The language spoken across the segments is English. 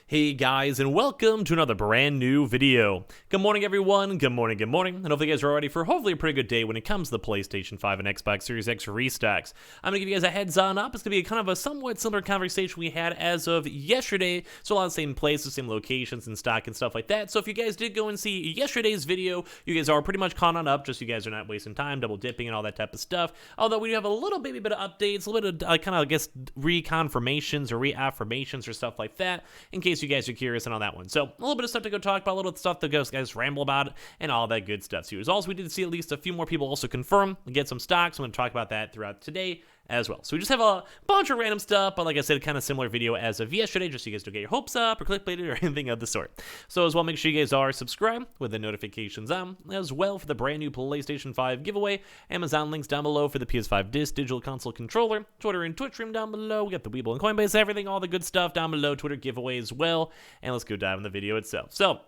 Hey guys, and welcome to another brand new video. Good morning everyone, good morning, and hopefully you guys are ready for hopefully a pretty good day when it comes to the PlayStation 5 and Xbox Series X Restocks. I'm going to give you guys a heads on up. It's going to be kind of a somewhat similar conversation we had as of yesterday, so a lot of the same places, same locations and stock and stuff like that. So if you guys did go and see yesterday's video, you guys are pretty much caught on up, just so you guys are not wasting time, double dipping and all that type of stuff. Although we do have a little baby bit of updates, a little bit of kind of, I guess, reconfirmations or reaffirmations or stuff like that, in case you guys are curious on all that one. So a little bit of stuff to go talk about, a little stuff to go guys ramble about, and all that good stuff too. As also, we did see at least a few more people also confirm and get some stocks. I'm going to talk about that throughout today as well. So we just have a bunch of random stuff, but like I said, kind of similar video as of yesterday, just so you guys don't get your hopes up or clickbaited or anything of the sort. So as well, make sure you guys are subscribed with the notifications on, as well for the brand new PlayStation 5 giveaway. Amazon links down below for the PS5 Digital Console Controller, Twitter and Twitch stream down below. We got the Weeble and Coinbase, everything, all the good stuff down below, Twitter giveaway as well. And let's go dive in the video itself. So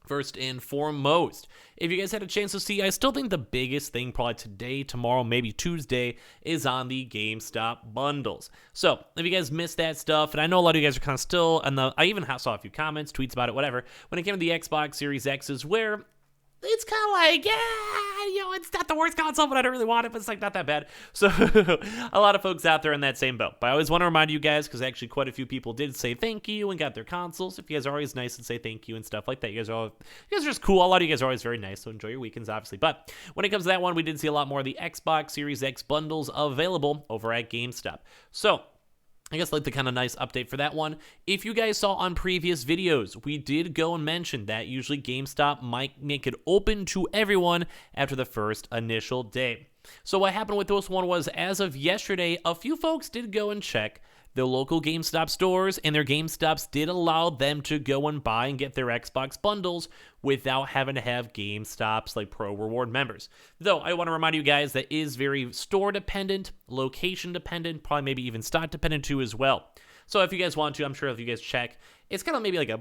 first and foremost, if you guys had a chance to see, I still think the biggest thing probably today, tomorrow, maybe Tuesday, is on the GameStop bundles. So if you guys missed that stuff, and I know a lot of you guys are kind of still, and I even saw a few comments, tweets about it, whatever, when it came to the Xbox Series X's, where it's kind of like, yeah, it's not the worst console, but I don't really want it, but it's like not that bad. So a lot of folks out there in that same boat. But I always want to remind you guys, because actually quite a few people did say thank you and got their consoles. If you guys are always nice and say thank you and stuff like that, you guys are just cool. A lot of you guys are always very nice, so enjoy your weekends, obviously. But when it comes to that one, we did see a lot more of the Xbox Series X bundles available over at GameStop. So I guess like the kind of nice update for that one. If you guys saw on previous videos, we did go and mention that usually GameStop might make it open to everyone after the first initial day. So what happened with this one was, as of yesterday, a few folks did go and check the local GameStop stores, and their GameStops did allow them to go and buy and get their Xbox bundles without having to have GameStops like Pro Reward members. Though I want to remind you guys that is very store dependent, location dependent, probably maybe even stock dependent too as well. So if you guys want to, I'm sure if you guys check, it's kind of maybe like a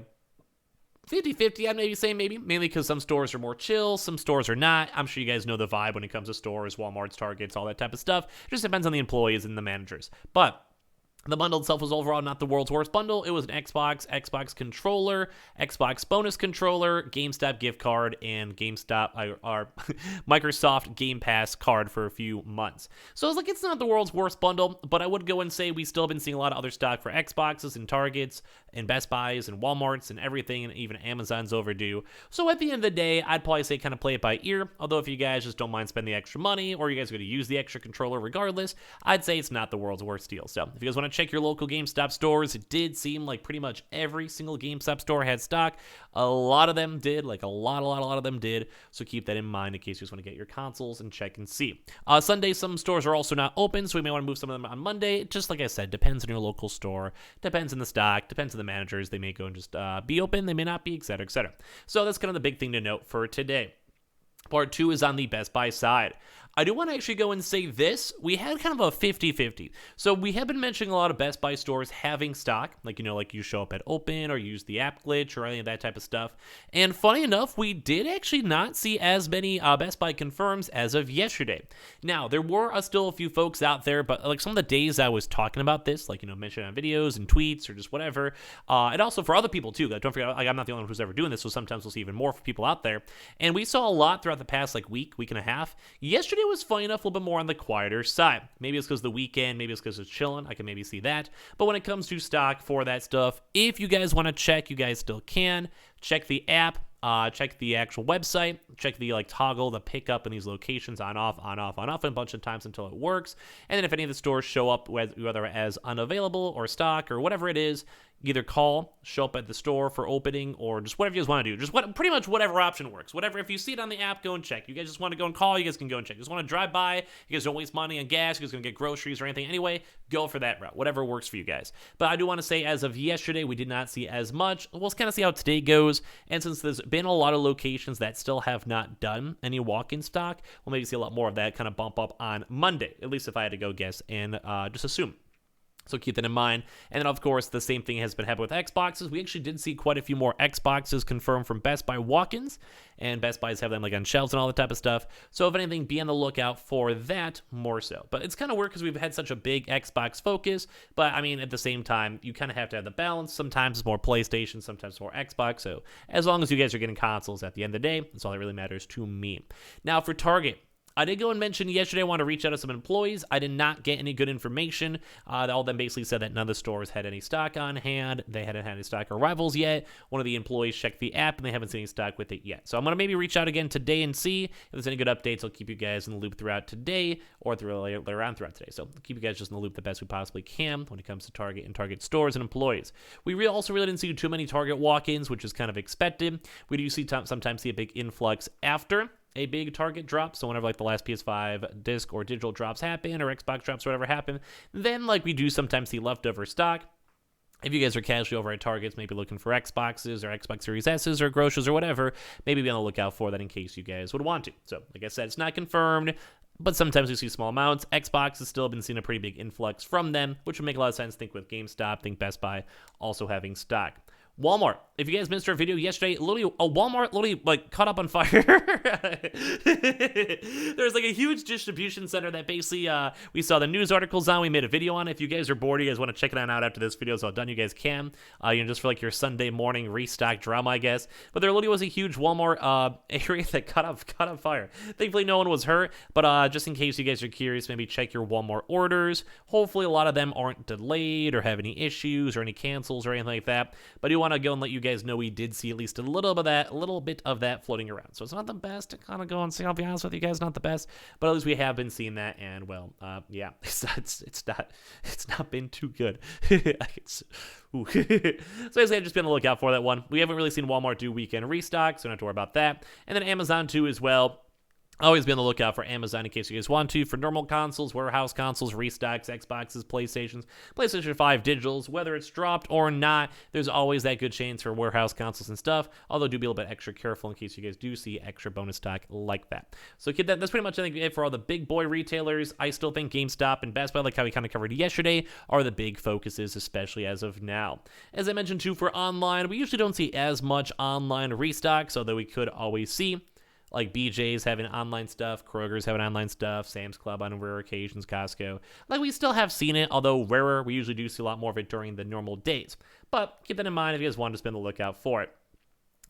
50-50, I'd maybe say, mainly because some stores are more chill, some stores are not. I'm sure you guys know the vibe when it comes to stores, Walmart's, Targets, all that type of stuff. It just depends on the employees and the managers. But the bundle itself was overall not the world's worst bundle. It was an Xbox controller, Xbox bonus controller, GameStop gift card, and GameStop or Microsoft Game Pass card for a few months. So I was like, it's not the world's worst bundle, but I would go and say we still have been seeing a lot of other stock for Xboxes and Targets and Best Buys and Walmarts and everything, and even Amazon's overdue. So at the end of the day, I'd probably say kind of play it by ear. Although if you guys just don't mind spending the extra money, or you guys are going to use the extra controller regardless, I'd say it's not the world's worst deal. So if you guys want to check your local GameStop stores, it did seem like pretty much every single GameStop store had stock. A lot of them did, like a lot of them did. So keep that in mind in case you just want to get your consoles and check and see. Sunday, some stores are also not open, so we may want to move some of them on Monday. Just like I said, depends on your local store, depends on the stock, depends on the managers. They may go and just be open, they may not be, etc., etc. So that's kind of the big thing to note for today. Part 2 is on the Best Buy side. I do want to actually go and say this. We had kind of a 50-50. So we have been mentioning a lot of Best Buy stores having stock, like, like you show up at open or use the app glitch or any of that type of stuff. And funny enough, we did actually not see as many Best Buy confirms as of yesterday. Now, there were still a few folks out there, but like some of the days I was talking about this, like, mentioning on videos and tweets or just whatever, and also for other people too. Don't forget, like, I'm not the only one who's ever doing this, so sometimes we'll see even more people out there. And we saw a lot throughout the past week and a half. Yesterday was funny enough, a little bit more on the quieter side. Maybe it's because the weekend, maybe it's because it's chilling. I can maybe see that. But when it comes to stock for that stuff, if you guys want to check, you guys still can. Check the app. Check the actual website, check the toggle, the pickup in these locations on off a bunch of times until it works. And then if any of the stores show up whether as unavailable or stock or whatever it is, either call, show up at the store for opening, or just whatever you guys want to do. Just pretty much whatever option works. Whatever, if you see it on the app, go and check. You guys just want to go and call, you guys can go and check. You just want to drive by, you guys don't waste money on gas, you guys going to get groceries or anything anyway, go for that route. Whatever works for you guys. But I do want to say, as of yesterday, we did not see as much. We'll kind of see how today goes. And since there's been a lot of locations that still have not done any walk-in stock, we'll maybe see a lot more of that kind of bump up on Monday, at least if I had to go guess and just assume. So keep that in mind. And then, of course, the same thing has been happening with Xboxes. We actually did see quite a few more Xboxes confirmed from Best Buy walk-ins, and Best Buy's have them like on shelves and all that type of stuff. So if anything, be on the lookout for that more so. But it's kind of weird because we've had such a big Xbox focus. But I mean, at the same time, you kind of have to have the balance. Sometimes it's more PlayStation, sometimes it's more Xbox. So as long as you guys are getting consoles at the end of the day, that's all that really matters to me. Now for Target. I did go and mention yesterday I wanted to reach out to some employees. I did not get any good information. All of them basically said that none of the stores had any stock on hand. They hadn't had any stock arrivals yet. One of the employees checked the app, and they haven't seen any stock with it yet. So I'm going to maybe reach out again today and see if there's any good updates. I'll keep you guys in the loop throughout today or later on throughout today. So I'll keep you guys just in the loop the best we possibly can when it comes to Target and Target stores and employees. We also really didn't see too many Target walk-ins, which is kind of expected. We do sometimes see a big influx after a big Target drop. So whenever like the last PS5 disc or digital drops happen or Xbox drops or whatever happen, then like we do sometimes see leftover stock. If you guys are casually over at Targets, maybe looking for Xboxes or Xbox Series S's or Groshers or whatever, maybe be on the lookout for that in case you guys would want to. So like I said, it's not confirmed, but sometimes we see small amounts. Xbox has still been seeing a pretty big influx from them, which would make a lot of sense. Think with GameStop, think Best Buy also having stock. Walmart. If you guys missed our video yesterday, Walmart literally like caught up on fire. There's like a huge distribution center that basically we saw the news articles on. We made a video on it. If you guys are bored, you guys want to check it out after this video is all done, you guys can. Just for like your Sunday morning restock drama, I guess. But there literally was a huge Walmart area that caught on fire. Thankfully, no one was hurt. But just in case you guys are curious, maybe check your Walmart orders. Hopefully, a lot of them aren't delayed or have any issues or any cancels or anything like that. But I do want to go and let you guys know we did see at least a little bit of that floating around. So it's not the best to kind of go and see. I'll be honest with you guys, not the best, but at least we have been seeing that. And well, yeah, it's not been too good. So basically, I've just been on the lookout for that one. We haven't really seen Walmart do weekend restock, so don't have to worry about that. And then Amazon too as well. Always be on the lookout for Amazon in case you guys want to. For normal consoles, warehouse consoles, restocks, Xboxes, PlayStations, PlayStation 5 digitals, whether it's dropped or not, there's always that good chance for warehouse consoles and stuff. Although do be a little bit extra careful in case you guys do see extra bonus stock like that. So keep that. That's pretty much I think it for all the big boy retailers. I still think GameStop and Best Buy, like how we kind of covered yesterday, are the big focuses, especially as of now. As I mentioned too, for online, we usually don't see as much online restocks, although we could always see. Like BJ's having online stuff, Kroger's having online stuff, Sam's Club on rare occasions, Costco. Like we still have seen it, although rarer. We usually do see a lot more of it during the normal days. But keep that in mind if you guys want to spend the lookout for it.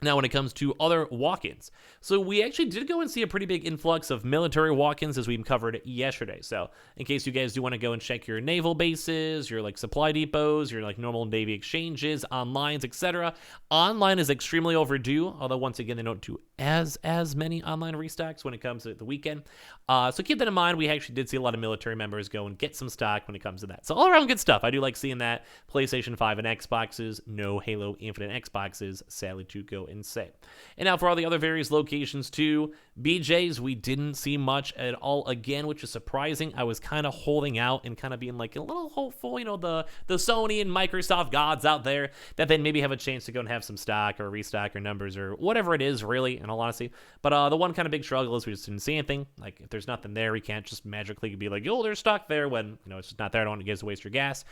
Now, when it comes to other walk-ins, so we actually did go and see a pretty big influx of military walk-ins as we covered yesterday. So in case you guys do want to go and check your naval bases, your like supply depots, your like normal Navy exchanges, onlines, etc. Online is extremely overdue, although once again, they don't do as many online restocks when it comes to the weekend. So keep that in mind. We actually did see a lot of military members go and get some stock when it comes to that. So all around good stuff. I do like seeing that. PlayStation 5 and Xboxes, no Halo Infinite Xboxes, sadly to go and say. And now for all the other various locations too, BJ's, we didn't see much at all again, which is surprising. I was kind of holding out and kind of being like a little hopeful, the Sony and Microsoft gods out there that then maybe have a chance to go and have some stock or restock or numbers or whatever it is, really, in all honesty. But the one kind of big struggle is we just didn't see anything. Like if there's nothing there, we can't just magically be like, yo, there's stock there when it's just not there. I don't want you guys to waste your gas.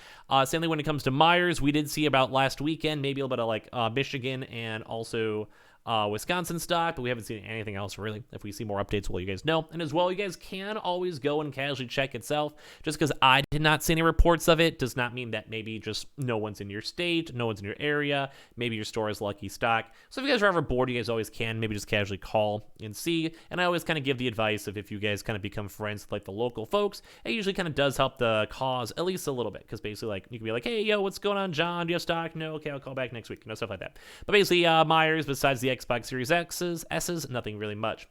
Same thing when it comes to Myers. We did see about last weekend maybe a little bit of like Michigan and also Wisconsin stock, but we haven't seen anything else really. If we see more updates, we'll let you guys know. And as well, you guys can always go and casually check itself. Just because I did not see any reports of it does not mean that maybe just no one's in your state, no one's in your area, maybe your store is lucky stock. So if you guys are ever bored, you guys always can maybe just casually call and see. And I always kind of give the advice of if you guys kind of become friends with like the local folks, it usually kind of does help the cause at least a little bit. Because basically like you can be like, hey, yo, what's going on, John? Do you have stock? No, okay, I'll call back next week. Stuff like that. But basically Myers, besides the Xbox Series S's, nothing really much.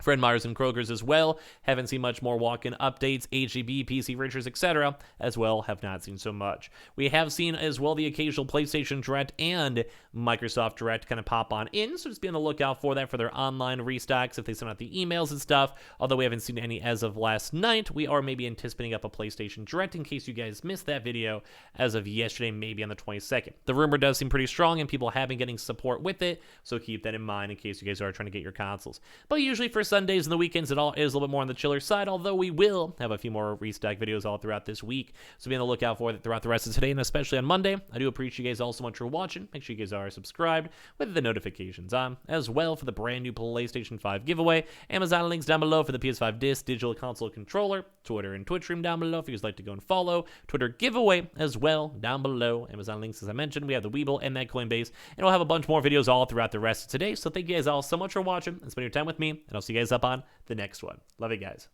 Fred Meyer's and Kroger's as well. Haven't seen much more walk-in updates. HEB, PC Richards, etc. as well have not seen so much. We have seen as well the occasional PlayStation Direct and Microsoft Direct kind of pop on in, so just be on the lookout for that for their online restocks if they send out the emails and stuff. Although we haven't seen any as of last night, we are maybe anticipating up a PlayStation Direct in case you guys missed that video as of yesterday, maybe on the 22nd. The rumor does seem pretty strong and people have been getting support with it, so keep that in mind in case you guys are trying to get your consoles. But usually for Sundays and the weekends, it all is a little bit more on the chiller side, although we will have a few more restock videos all throughout this week. So be on the lookout for it throughout the rest of today, and especially on Monday. I do appreciate you guys all so much for watching. Make sure you guys are subscribed with the notifications on, as well for the brand new PlayStation 5 giveaway. Amazon links down below for the PS5 Disc Digital Console Controller, Twitter and Twitch stream down below if you guys like to go and follow. Twitter giveaway as well down below. Amazon links, as I mentioned. We have the Weeble and that Coinbase, and we'll have a bunch more videos all throughout the rest of today. So thank you guys all so much for watching and spending your time with me, and I'll see you guys up on the next one. Love you guys.